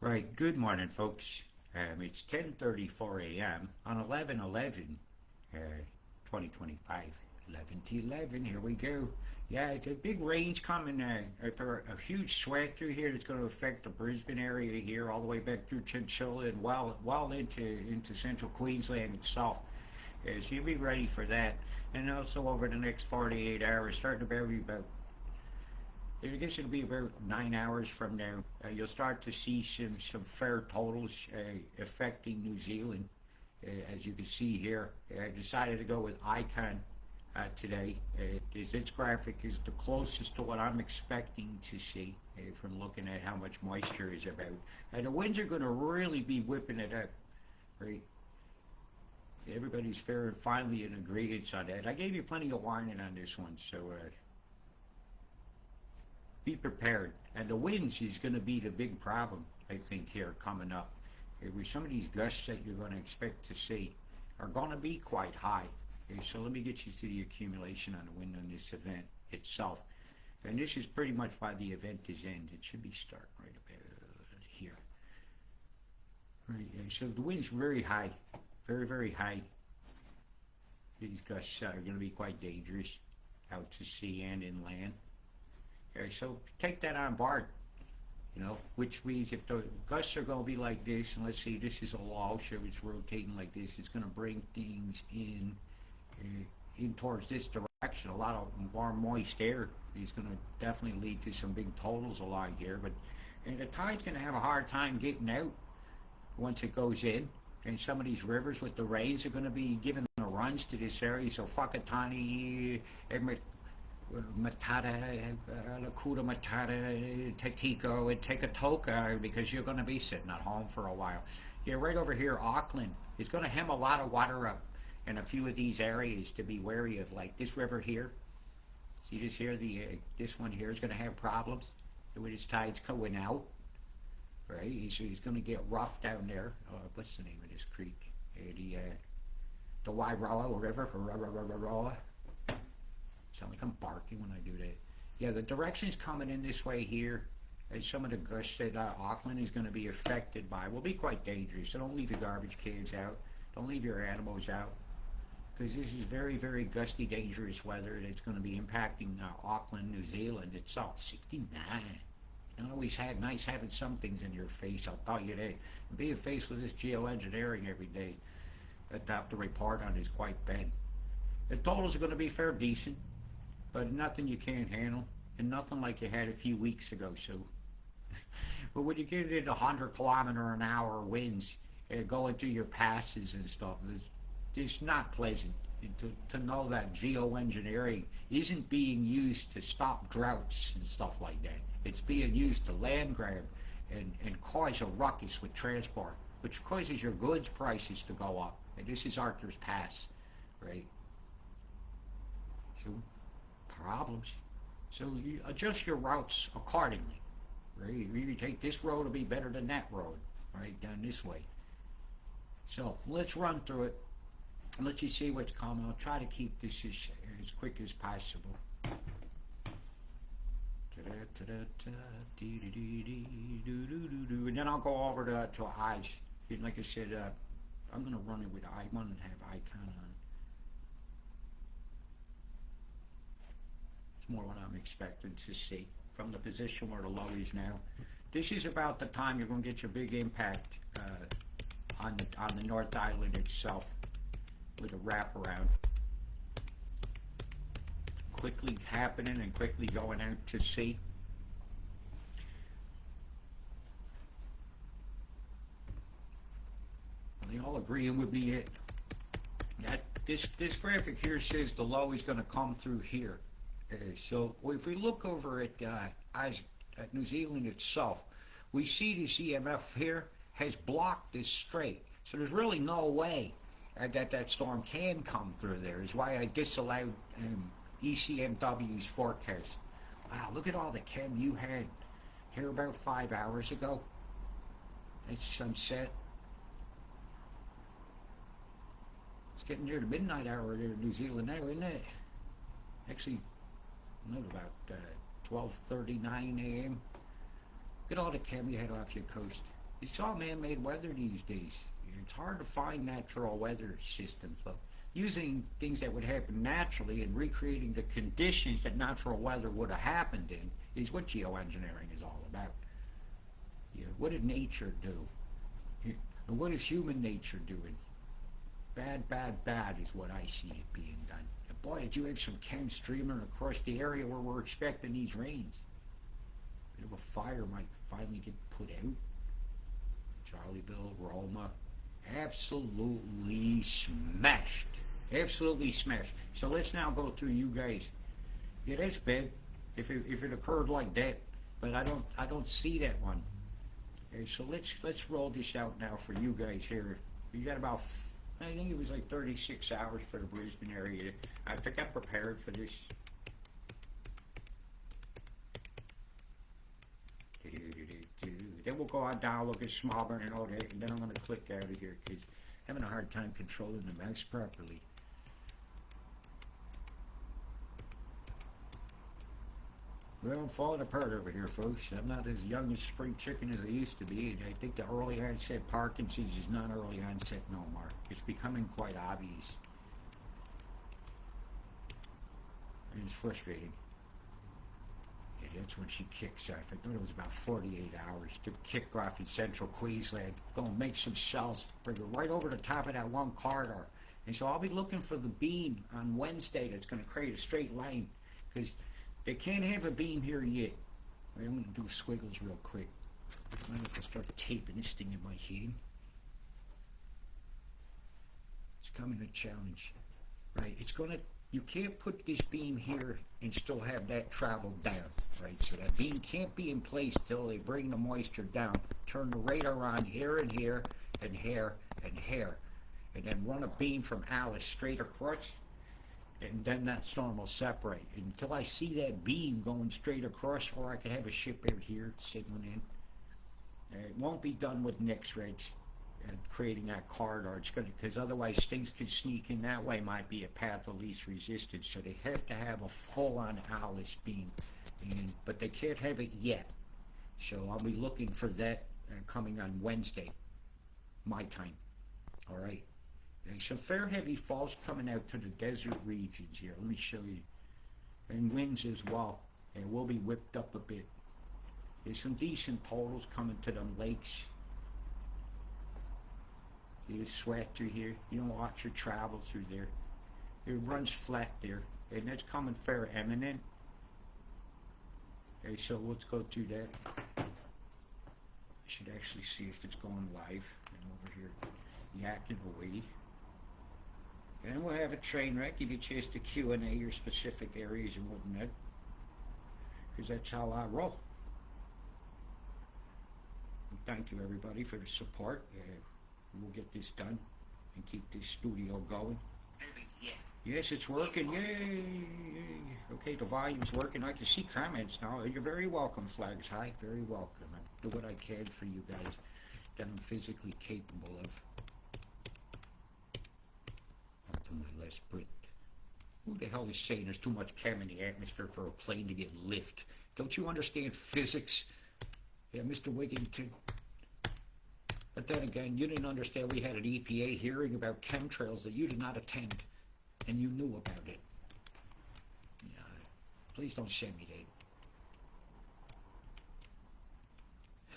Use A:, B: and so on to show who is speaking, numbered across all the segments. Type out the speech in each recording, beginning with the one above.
A: Right, good morning, folks. It's 10:34 a.m. on 11/11, 2025. 11 to 11, here we go. Yeah, it's a big range coming, a huge sweep through here that's going to affect the Brisbane area here, all the way back through Chinchilla and well into central Queensland itself. So you'll be ready for that. And also over the next 48 hours, starting to be about I guess it'll be about 9 hours from now. You'll start to see some fair totals affecting New Zealand. As you can see here, I decided to go with Icon today. Its graphic is the closest to what I'm expecting to see from looking at how much moisture is about. And the winds are going to really be whipping it up, right? Everybody's fair and finally in agreement on that. I gave you plenty of warning on this one, so be prepared. And the winds is going to be the big problem, I think, here coming up. With some of these gusts that you're going to expect to see are going to be quite high. So let me get you to the accumulation on the wind on this event itself. And this is pretty much why the event is end. It should be starting right about here. Right, so the wind's very high, very, very high. These gusts are going to be quite dangerous out to sea and inland. Okay, so take that on board, which means if the gusts are going to be like this, and let's see, this is a low, so it's rotating like this, it's going to bring things in towards this direction. A lot of warm, moist air is going to definitely lead to some big totals along here, but the tide's going to have a hard time getting out once it goes in. And some of these rivers with the rains are going to be giving the runs to this area, so Whakatane, Matata, Lakuta Matata, Tatiko, and Tekatoka, because you're going to be sitting at home for a while. Yeah, right over here, Auckland is going to hem a lot of water up in a few of these areas to be wary of, like this river here. See this here, this one here is going to have problems with its tides going out, right? So he's going to get rough down there. What's the name of this creek? The Wairoa River, Roa. Sound like I'm barking when I do that. Yeah, the direction's coming in this way here. And some of the gusts that Auckland is going to be affected by will be quite dangerous. So don't leave your garbage cans out. Don't leave your animals out. Because this is very, very gusty, dangerous weather that's going to be impacting Auckland, New Zealand. It's all 69. You don't always have nice having some things in your face, I'll tell you that. And being faced with this geoengineering every day that I have to report on is quite bad. The totals are going to be fair decent, but nothing you can't handle, and nothing like you had a few weeks ago. So, but when you get into 100-kilometer-an-hour winds going through your passes and stuff, it's not pleasant. To know that geoengineering isn't being used to stop droughts and stuff like that. It's being used to land grab and cause a ruckus with transport, which causes your goods prices to go up. And this is Arthur's Pass, right? So, problems. So you adjust your routes accordingly, right? You take this road, it'll be better than that road, right, down this way. So let's run through it and let you see what's coming. I'll try to keep this as quick as possible. And then I'll go over to eyes. Like I said, I'm going to run it with I want to have icon on. It's more what I'm expecting to see from the position where the low is now. This is about the time you're going to get your big impact on the North Island itself with a wraparound. Quickly happening and quickly going out to sea. They all agreeing with me that this graphic here says the low is going to come through here. So if we look over at New Zealand itself, we see this EMF here has blocked this strait. So there's really no way that storm can come through there. Is why I disallowed ECMW's forecast. Wow, look at all the chem you had here about 5 hours ago. It's sunset. It's getting near the midnight hour there in New Zealand now, isn't it? Actually, about 12:39 a.m. Look at all the chem you had off your coast. It's all man-made weather these days. It's hard to find natural weather systems, but using things that would happen naturally and recreating the conditions that natural weather would have happened in is what geoengineering is all about. Yeah, what did nature do? And what is human nature doing? Bad, bad, bad is what I see it being done. And boy, did you have some chem streaming across the area where we're expecting these rains. Bit of a fire might finally get put out. Charlieville, Roma, absolutely smashed. Absolutely smashed. So let's now go through you guys. Yeah, that's bad. If it occurred like that, but I don't see that one. Okay, so let's roll this out now for you guys here. You got about, I think it was like 36 hours for the Brisbane area. I think I'm prepared for this. Then we'll go on down, look at Smallburn and all that, and then I'm going to click out of here because I'm having a hard time controlling the mouse properly. Well, I'm falling apart over here, folks. I'm not as young as spring chicken as I used to be, and I think the early onset Parkinson's is not early onset no more. It's becoming quite obvious. And it's frustrating. Yeah, that's when she kicks off. I thought it was about 48 hours to kick off in central Queensland. Go and make some cells, bring it right over the top of that one corridor. And so I'll be looking for the beam on Wednesday that's going to create a straight line, because they can't have a beam here yet. Right, I'm going to do squiggles real quick. I'm going to start taping this thing in my hand. It's coming a challenge. Right, it's going to, you can't put this beam here and still have that travel down. Right, so that beam can't be in place till they bring the moisture down. Turn the radar on here and here and here and here. And then run a beam from Alice straight across. And then that storm will separate. Until I see that beam going straight across, or I could have a ship out here signaling in. It won't be done with Nick's Ridge and creating that corridor. It's going to, because otherwise things could sneak in that way. Might be a path of least resistance. So they have to have a full-on Alice beam, but they can't have it yet. So I'll be looking for that coming on Wednesday, my time. All right. There's some fair heavy falls coming out to the desert regions here. Let me show you. And winds as well. And we'll be whipped up a bit. There's some decent totals coming to them lakes. See the sweat through here? You don't watch your travel through there. It runs flat there. And that's coming fair eminent. Okay, so let's go through that. I should actually see if it's going live. I'm over here yakking away. And we'll have a train wreck, give you a chance to Q&A your specific areas and whatnot. Because that's how I roll. And thank you everybody for the support. We'll get this done and keep this studio going. Yeah. Yes, it's working. Yay! Okay, the volume's working. I can see comments now. You're very welcome, Flags High. Very welcome. I do what I can for you guys that I'm physically capable of. My last breath. Who the hell is saying there's too much chem in the atmosphere for a plane to get lift? Don't you understand physics? Yeah, Mr. Wigington. But then again, you didn't understand we had an EPA hearing about chemtrails that you did not attend, and you knew about it. Yeah, please don't send me that.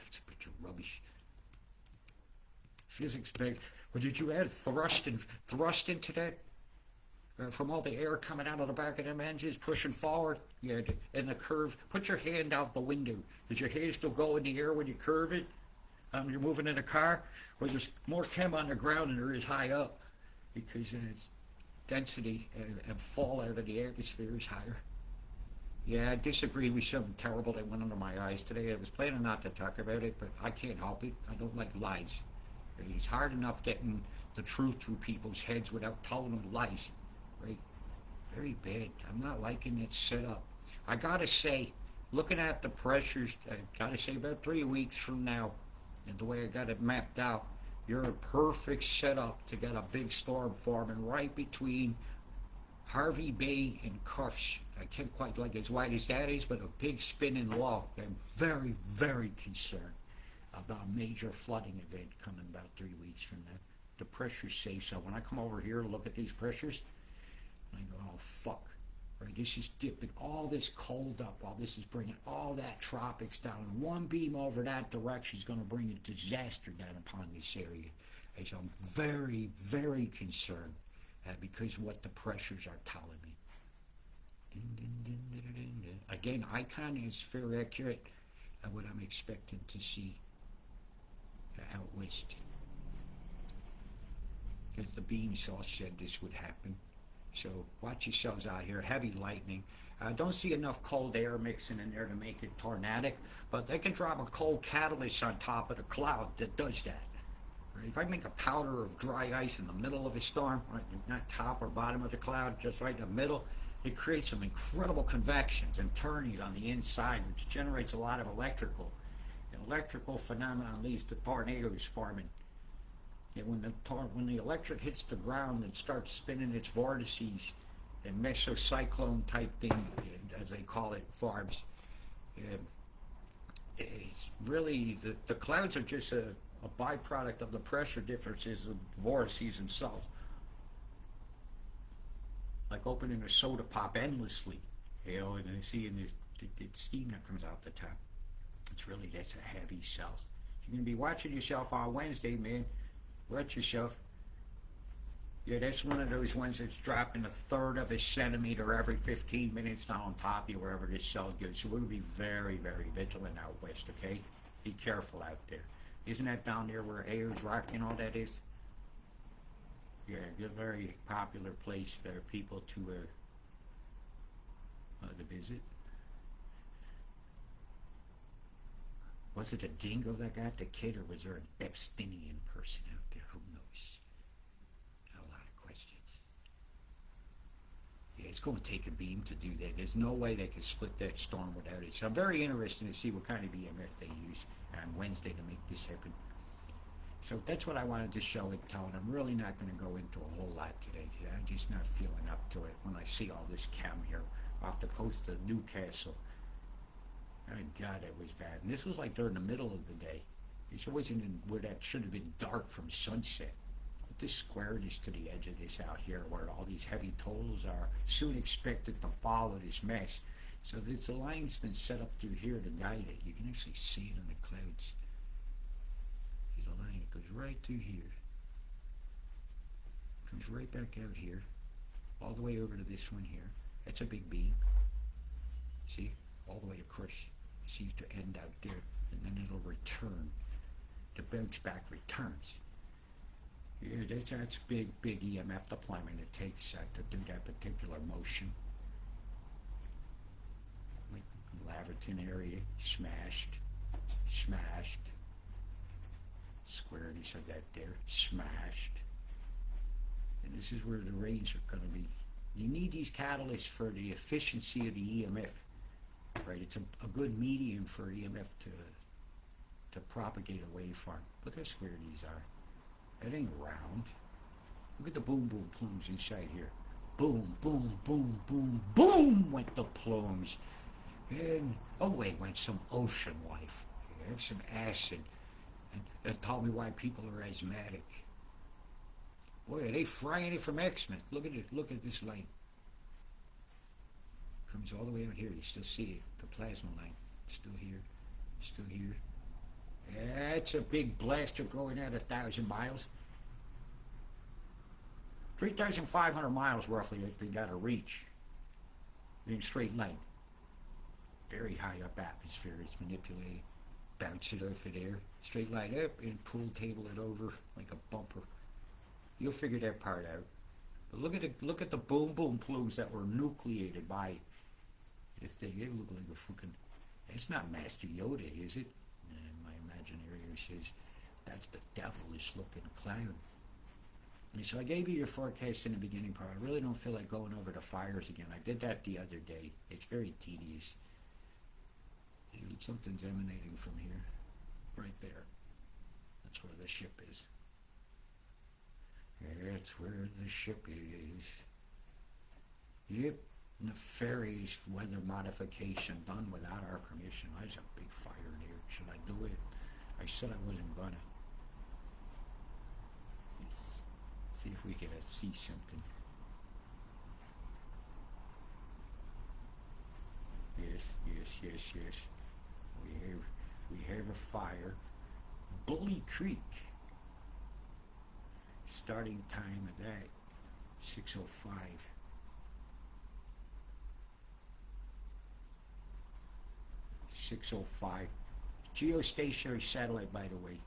A: It's a bunch of rubbish. Physics big. Well, did you add thrust into that? From all the air coming out of the back of them engines, pushing forward, yeah, and the curve. Put your hand out the window. Does your hand still go in the air when you curve it? You're moving in a car? Well, there's more chem on the ground than there is high up, because its density and fallout of the atmosphere is higher. Yeah, I disagreed with something terrible that went under my eyes today. I was planning not to talk about it, but I can't help it. I don't like lies. It's hard enough getting the truth through people's heads without telling them lies. Right? Very bad. I'm not liking that setup. I gotta say, looking at the pressures, I gotta say about 3 weeks from now, and the way I got it mapped out, you're a perfect setup to get a big storm forming right between Harvey Bay and Cuffs. I can't quite like as wide as that is, but a big spinning low. I'm very, very concerned. about a major flooding event coming about 3 weeks from now. The pressure's safe, so when I come over here and look at these pressures, I go, oh fuck, right? This is dipping all this cold up, while this is bringing all that tropics down. And one beam over that direction is going to bring a disaster down upon this area. And so I'm very, very concerned because of what the pressures are telling me. Again, icon is very accurate at what I'm expecting to see out west. Because the beam saw said this would happen. So watch yourselves out here. Heavy lightning. Don't see enough cold air mixing in there to make it tornadic, but they can drop a cold catalyst on top of the cloud that does that. Right? If I make a powder of dry ice in the middle of a storm, right, not top or bottom of the cloud, just right in the middle, it creates some incredible convections and turnings on the inside, which generates a lot of electrical. The electrical phenomenon leads to tornadoes forming. And when the electric hits the ground and starts spinning its vortices, and mesocyclone type thing, as they call it, forms, it's really, the clouds are just a byproduct of the pressure differences of vortices themselves. Like opening a soda pop endlessly, you know, and then seeing the steam that comes out the top. That's a heavy cell. You're going to be watching yourself on Wednesday, man. Watch yourself. Yeah, that's one of those ones that's dropping 1/3 of a centimeter every 15 minutes down on top of you, wherever this cell goes. So we're going to be very, very vigilant out west, okay? Be careful out there. Isn't that down there where Ayers Rock and all that is? Yeah, a very popular place for people to visit. Was it a dingo that got the kid, or was there an Epsteinian person out there? Who knows? A lot of questions. Yeah, it's going to take a beam to do that. There's no way they can split that storm without it. So I'm very interested to see what kind of EMF they use on Wednesday to make this happen. So that's what I wanted to show and tell, and I'm really not going to go into a whole lot today. I'm just not feeling up to it when I see all this chem here off the coast of Newcastle. Oh God, it was bad. And this was like during the middle of the day. It wasn't in where that should have been dark from sunset. But this squareness to the edge of this out here, where all these heavy totals are soon expected to follow this mess. So this line's been set up through here to guide it. You can actually see it in the clouds. There's a line that goes right through here. Comes right back out here, all the way over to this one here. That's a big beam. See? All the way across. It seems to end out there, and then it'll return. The bounce back returns. Yeah, that's big EMF deployment it takes to do that particular motion. Like Laverton area, smashed. Squareness of that there, smashed. And this is where the rains are going to be. You need these catalysts for the efficiency of the EMF. Right, it's a good medium for EMF to propagate a waveform. Look how square these are. That ain't round. Look at the boom plumes inside here. Boom, boom, boom, boom, boom went the plumes. And away went some ocean life. Have some acid. And that told me why people are asthmatic. Boy, are they frying it from X-Men. Look at it. Look at this line. Comes all the way out here. You still see it. The plasma line. Still here. Still here. That's a big blaster going at 1,000 miles. 3,500 miles roughly they got to reach. In straight line. Very high up atmosphere. It's manipulated. Bounce it off of there. Straight line up and pool table it over like a bumper. You'll figure that part out. But look at the boom plumes that were nucleated by this thing. It looked like a fucking. It's not Master Yoda, is it? And my imaginary says that's the devilish looking cloud. And so I gave you your forecast in the beginning part. I really don't feel like going over the fires again. I did that the other day. It's very tedious. Something's emanating from here, right there. That's where the ship is. That's where the ship is. Yep, nefarious weather modification done without our permission. There's a big fire there. Should I do it? I I said I wasn't gonna. Let's see if we can see something. Yes, yes, yes, yes. We have a fire. Bully Creek. Starting time of that, 6:05. 6:05. Geostationary satellite, by the way.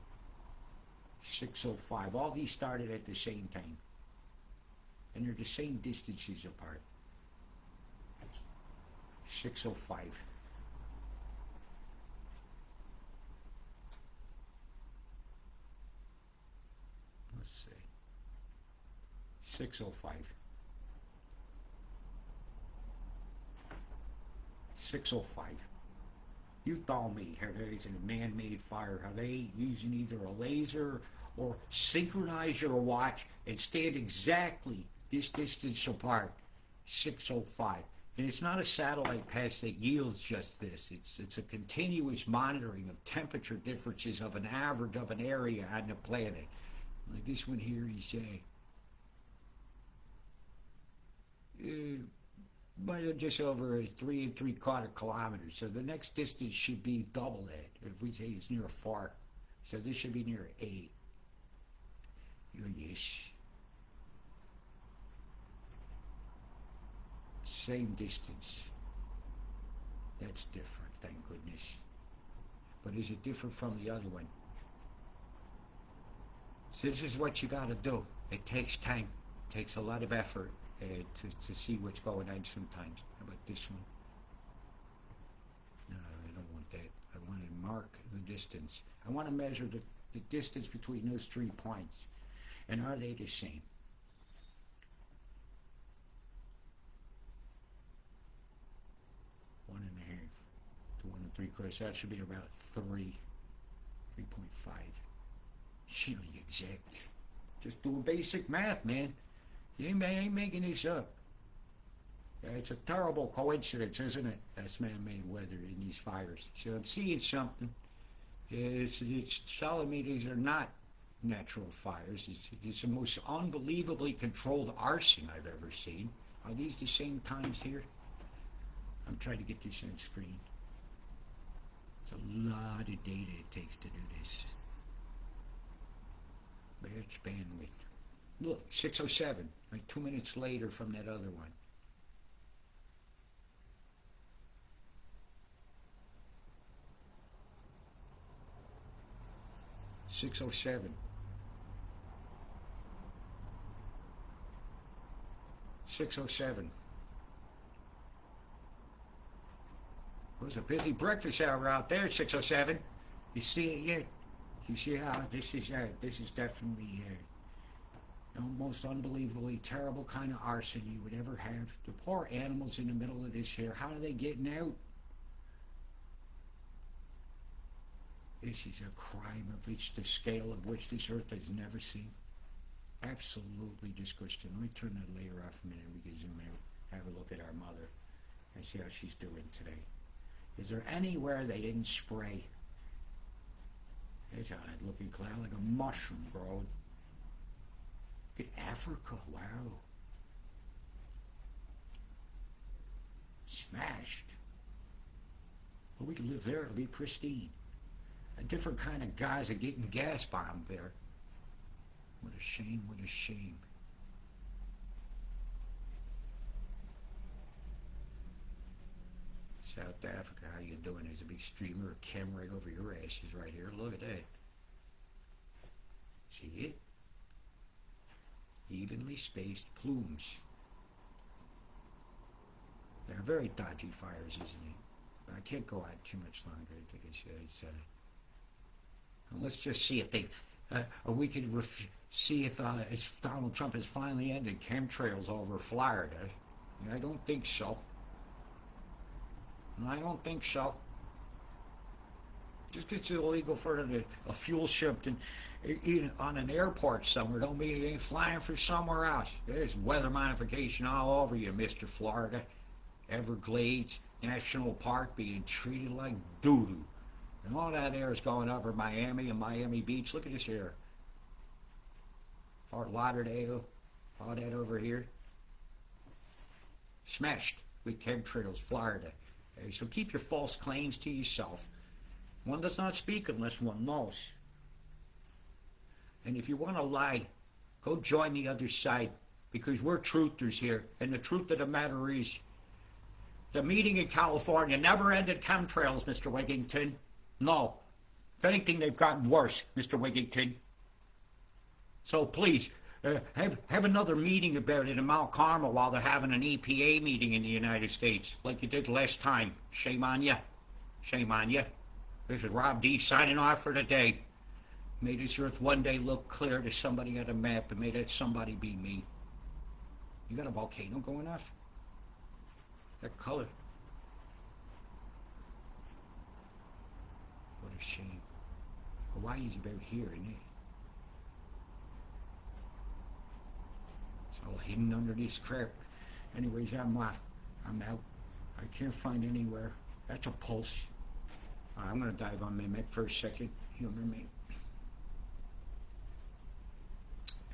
A: 6:05. All these started at the same time. And they're the same distances apart. 6:05. Let's see. 6:05. 6:05. You tell me, are they using a man-made fire? Are they using either a laser or synchronize your watch and stand exactly this distance apart? 6:05. And it's not a satellite pass that yields just this. It's a continuous monitoring of temperature differences of an average of an area on the planet. Like this one here, he's just over 3 3/4 kilometers. So the next distance should be double that. If we say it's near 4, so this should be near 8. Yes. Same distance. That's different, thank goodness. But is it different from the other one? So this is what you got to do. It takes time. It takes a lot of effort to see what's going on sometimes. How about this one? No, I don't want that. I want to mark the distance. I want to measure the distance between those 3 points. And are they the same? One and a half to 1 3/4. So that should be about 3.5. She only exact. Just do basic math, man. You ain't making this up. Yeah, it's a terrible coincidence, isn't it? That's man-made weather in these fires. So I'm seeing something. It's telling me these are not natural fires. It's the most unbelievably controlled arson I've ever seen. Are these the same times here? I'm trying to get this on screen. It's a lot of data it takes to do this. Batch bandwidth. Look, 6:07, like 2 minutes later from that other one. $6:07. 6:07. It was a busy breakfast hour out there, 6:07. You see it yet? You see how this is definitely the most unbelievably terrible kind of arson you would ever have. The poor animals in the middle of this here, how are they getting out? This is a crime of which the scale of which this earth has never seen. Absolutely disgusting. Let me turn that layer off a minute. We can zoom out, have a look at our mother, and see how she's doing today. Is there anywhere they didn't spray? It's a looking cloud like a mushroom growing. Look at Africa, wow. Smashed. Well, we could live there, it'll be pristine. A different kind of guys are getting gas bombed there. What a shame, what a shame. South Africa, how you doing? There's a big streamer of chem right over your asses right here. Look at that. See it? Evenly spaced plumes. They're very dodgy fires, isn't it? But I can't go on too much longer. I think it's let's just see if they've, or we could see if Donald Trump has finally ended chemtrails over Florida. I don't think so. I don't think so. Just because it's illegal for a fuel ship on an airport somewhere don't mean it ain't flying for somewhere else. There's weather modification all over you, Mr. Florida. Everglades National Park being treated like doo-doo. And all that air is going over Miami and Miami Beach. Look at this air. Fort Lauderdale, all that over here. Smashed with chemtrails, Florida. Okay, so keep your false claims to yourself. One does not speak unless one knows. And if you want to lie, go join the other side, because we're truthers here. And the truth of the matter is, the meeting in California never ended chemtrails, Mr. Wigington. No. If anything, they've gotten worse, Mr. Wigington. So please, have another meeting about it in Mount Carmel while they're having an EPA meeting in the United States, like you did last time. Shame on you. Shame on you. This is Rob D signing off for the day. May this earth one day look clear to somebody on a map, and may that somebody be me. You got a volcano going off? That color. What a shame. Hawaii's about here, isn't it? It's all hidden under this crap. Anyways, I'm off. I'm out. I can't find anywhere. That's a pulse. I'm going to dive on Mimic for a second. Humor me.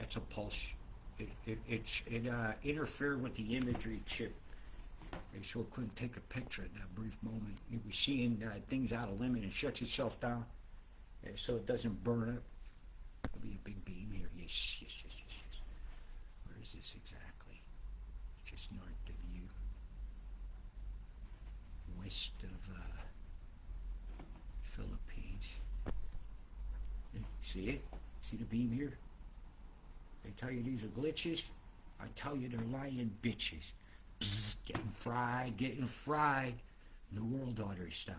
A: That's a pulse. It interfered with the imagery chip. Okay, so it couldn't take a picture at that brief moment. It was seeing things out of limit and shuts itself down. Okay, so it doesn't burn up. There'll be a big beam here. Yes, yes, yes, yes, yes. Where is this exactly? Just north of you. West of Philippines. See it? See the beam here? They tell you these are glitches. I tell you they're lying bitches. Getting fried. New World Order style.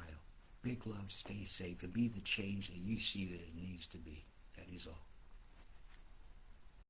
A: Big love, stay safe, and be the change that you see that it needs to be. That is all.